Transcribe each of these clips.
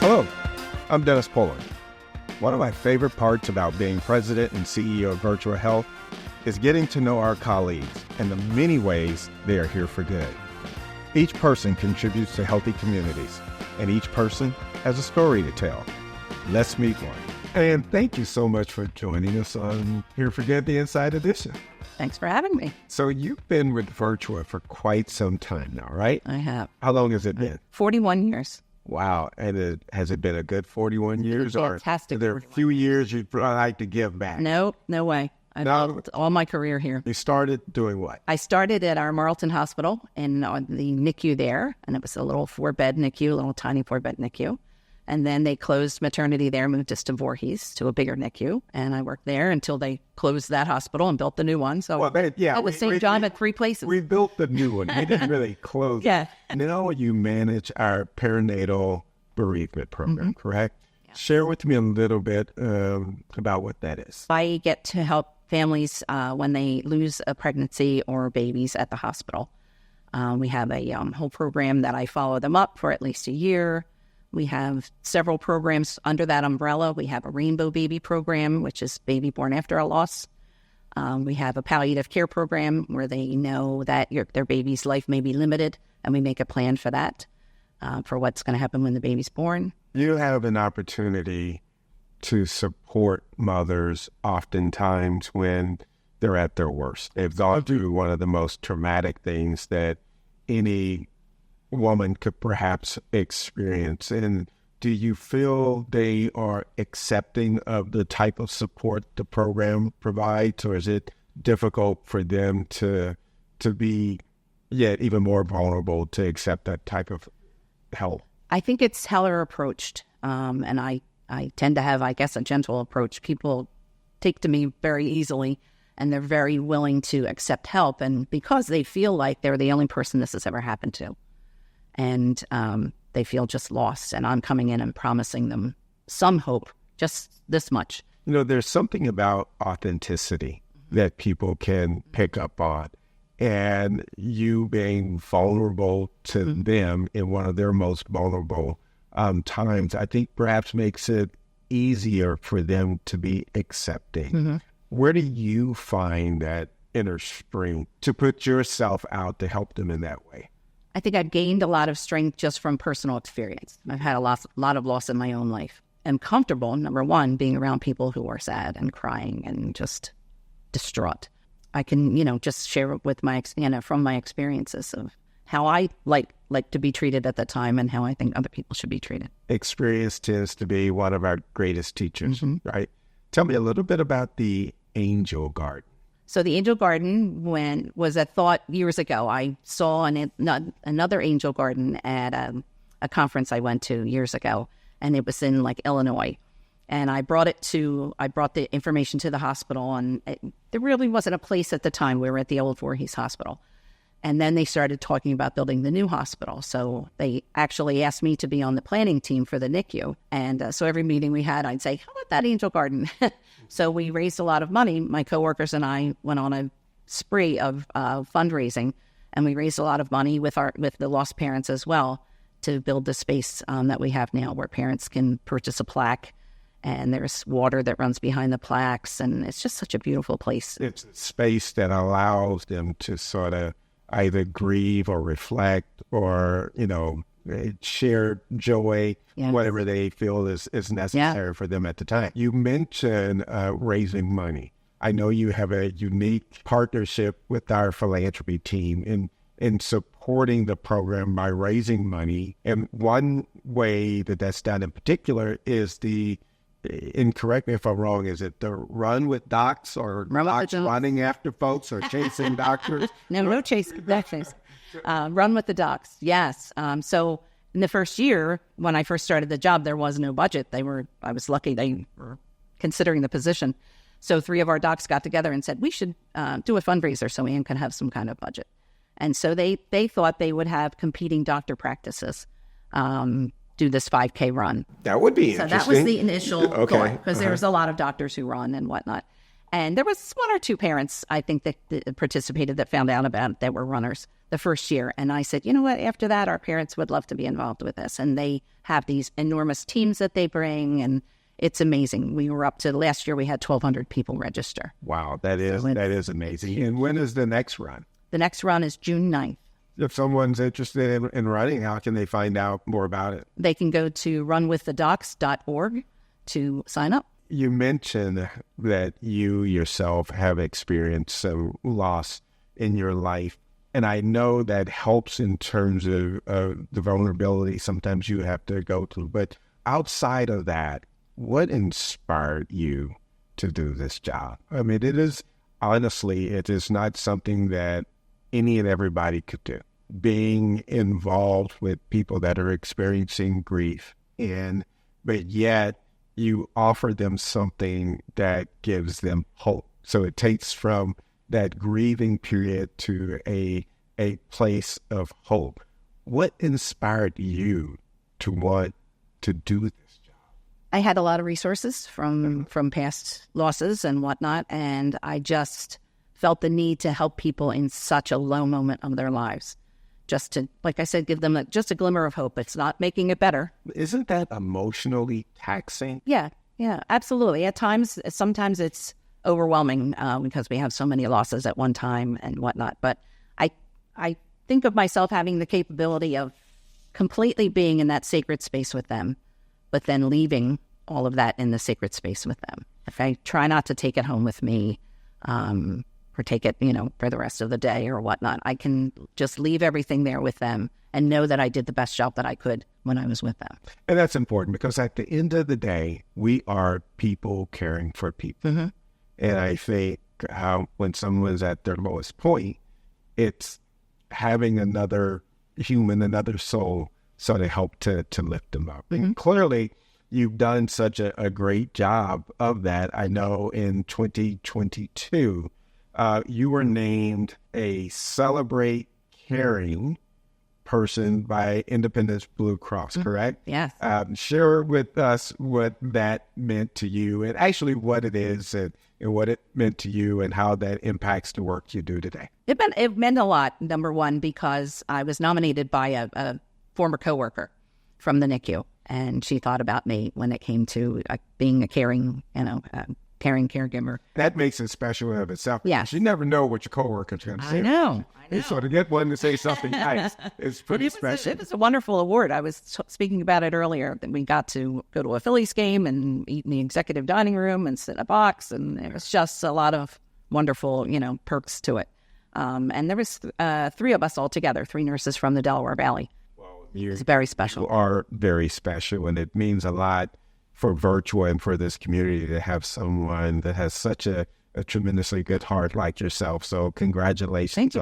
Hello, I'm Dennis Pullin. One of my favorite parts about being president and CEO of Virtua Health is getting to know our colleagues and the many ways they are here for good. Each person contributes to healthy communities, and each person has a story to tell. Let's meet one. And thank you so much for joining us on Here for Good, the Inside Edition. Thanks for having me. So you've been with Virtua for quite some time now, right? I have. How long has it been? 41 years. Wow. And has it been a good 41 years? Fantastic. Or are there a few years you'd like to give back? No way. I've built all my career here. You started doing what? I started at our Marlton Hospital in the NICU there, and it was a little 4-bed NICU, a little tiny 4-bed NICU. And then they closed maternity there, moved us to Voorhees, to a bigger NICU. And I worked there until they closed that hospital and built the new one. So I had the same job at 3 places. We built the new one. We didn't really close it. Yeah. Now you manage our perinatal bereavement program, correct? Yeah. Share with me a little bit about what that is. I get to help families when they lose a pregnancy or babies at the hospital. We have a whole program that I follow them up for at least a year. We have several programs under that umbrella. We have a rainbow baby program, which is baby born after a loss. We have a palliative care program where they know that their baby's life may be limited, and we make a plan for that, for what's going to happen when the baby's born. You have an opportunity to support mothers oftentimes when they're at their worst. They've gone through one of the most traumatic things that any woman could perhaps experience. And do you feel they are accepting of the type of support the program provides, or is it difficult for them to be yet even more vulnerable to accept that type of help? I think it's how they're approached. And I tend to have, I guess, a gentle approach. People take to me very easily, and they're very willing to accept help. And because they feel like they're the only person this has ever happened to. And they feel just lost. And I'm coming in and promising them some hope, just this much. You know, there's something about authenticity that people can pick up on. And you being vulnerable to them in one of their most vulnerable times, I think perhaps makes it easier for them to be accepting. Where do you find that inner strength to put yourself out to help them in that way? I think I've gained a lot of strength just from personal experience. I've had a lot of loss in my own life. I'm comfortable, number one, being around people who are sad and crying and just distraught. I can, just share with from my experiences of how I like to be treated at the time and how I think other people should be treated. Experience tends to be one of our greatest teachers, right? Tell me a little bit about the Angel Garden. So the Angel Garden was a thought years ago. I saw another Angel Garden at a conference I went to years ago, and it was in Illinois. And I brought the information to the hospital, and there really wasn't a place at the time. We were at the old Voorhees Hospital. And then they started talking about building the new hospital. So they actually asked me to be on the planning team for the NICU. And so every meeting we had, I'd say, how about that Angel Garden? So we raised a lot of money. My coworkers and I went on a spree of fundraising, and we raised a lot of money with the lost parents as well to build the space that we have now, where parents can purchase a plaque, and there's water that runs behind the plaques, and it's just such a beautiful place. It's a space that allows them to sort of either grieve or reflect or, share joy, whatever they feel is necessary for them at the time. You mentioned raising money. I know you have a unique partnership with our philanthropy team in supporting the program by raising money. And one way that's done in particular is and correct me if I'm wrong, is it the Run with Docs or docs running after folks or chasing doctors? No chasing doctors. Run with the Docs, yes. So in the first year, when I first started the job, there was no budget. I was lucky they were considering the position. So 3 of our docs got together and said, we should do a fundraiser so Ann can have some kind of budget. And so they thought they would have competing doctor practices do this 5K run. That would be interesting. So that was the initial thought, because there was a lot of doctors who run and whatnot. And there was 1 or 2 parents, I think, that participated that found out about it that were runners. the first year. And I said, you know what, after that, our parents would love to be involved with this. And they have these enormous teams that they bring, and it's amazing. We were up to, last year we had 1,200 people register. Wow, that is amazing. And when is the next run? The next run is June 9th. If someone's interested in running, how can they find out more about it? They can go to runwiththedocs.org to sign up. You mentioned that you yourself have experienced some loss in your life. And I know that helps in terms of the vulnerability sometimes you have to go through. But outside of that, what inspired you to do this job? I mean, it is not something that any and everybody could do. Being involved with people that are experiencing grief, but yet you offer them something that gives them hope. So it takes from that grieving period to a place of hope. What inspired you to want to do this job? I had a lot of resources from past losses and whatnot, and I just felt the need to help people in such a low moment of their lives. Just to, like I said, give them just a glimmer of hope. It's not making it better. Isn't that emotionally taxing? Yeah, absolutely. At times, sometimes it's overwhelming because we have so many losses at one time and whatnot. But I think of myself having the capability of completely being in that sacred space with them, but then leaving all of that in the sacred space with them. If I try not to take it home with me, or take it, for the rest of the day or whatnot, I can just leave everything there with them and know that I did the best job that I could when I was with them. And that's important because at the end of the day, we are people caring for people. Mm-hmm. And I think when someone's at their lowest point, it's having another human, another soul, sort of help to lift them up. Mm-hmm. And clearly, you've done such a great job of that. I know in 2022, you were named a Celebrate Caring person by Independence Blue Cross, correct? Yes. Share with us what that meant to you and actually what it is and what it meant to you and how that impacts the work you do today. It meant a lot, number one, because I was nominated by a former coworker from the NICU, and she thought about me when it came to being a caring, caregiver. That makes it special in of itself. Yes. You never know what your coworker's going to say. I know. So to get one to say something nice is pretty special. It was a wonderful award. I was speaking about it earlier. That we got to go to a Phillies game and eat in the executive dining room and sit in a box, and there was just a lot of wonderful, perks to it. And there was 3 of us all together, 3 nurses from the Delaware Valley. Well, it's very special. You are very special, and it means a lot for Virtua and for this community to have someone that has such a tremendously good heart like yourself. So congratulations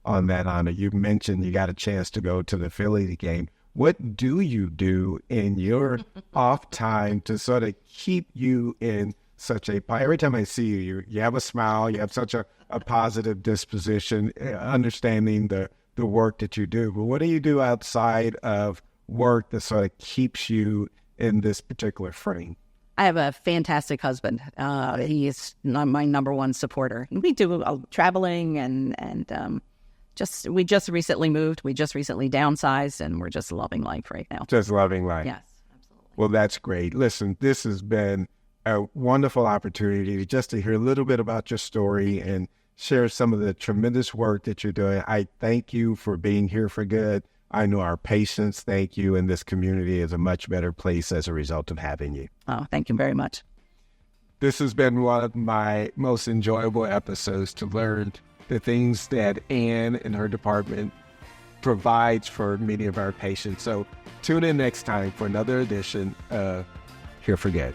on that honor. You mentioned you got a chance to go to the Philly game. What do you do in your off time to sort of keep you in such a, every time I see you, you have a smile, you have such a positive disposition, understanding the work that you do. But what do you do outside of work that sort of keeps you in this particular frame? I have a fantastic husband. He is my number one supporter. We do traveling and we just recently moved. We just recently downsized, and we're just loving life right now. Just loving life. Yes, absolutely. Well, that's great. Listen, this has been a wonderful opportunity just to hear a little bit about your story and share some of the tremendous work that you're doing. I thank you for being here for good. I know our patients thank you, and this community is a much better place as a result of having you. Oh, thank you very much. This has been one of my most enjoyable episodes to learn the things that Ann and her department provides for many of our patients. So tune in next time for another edition of Here for Good.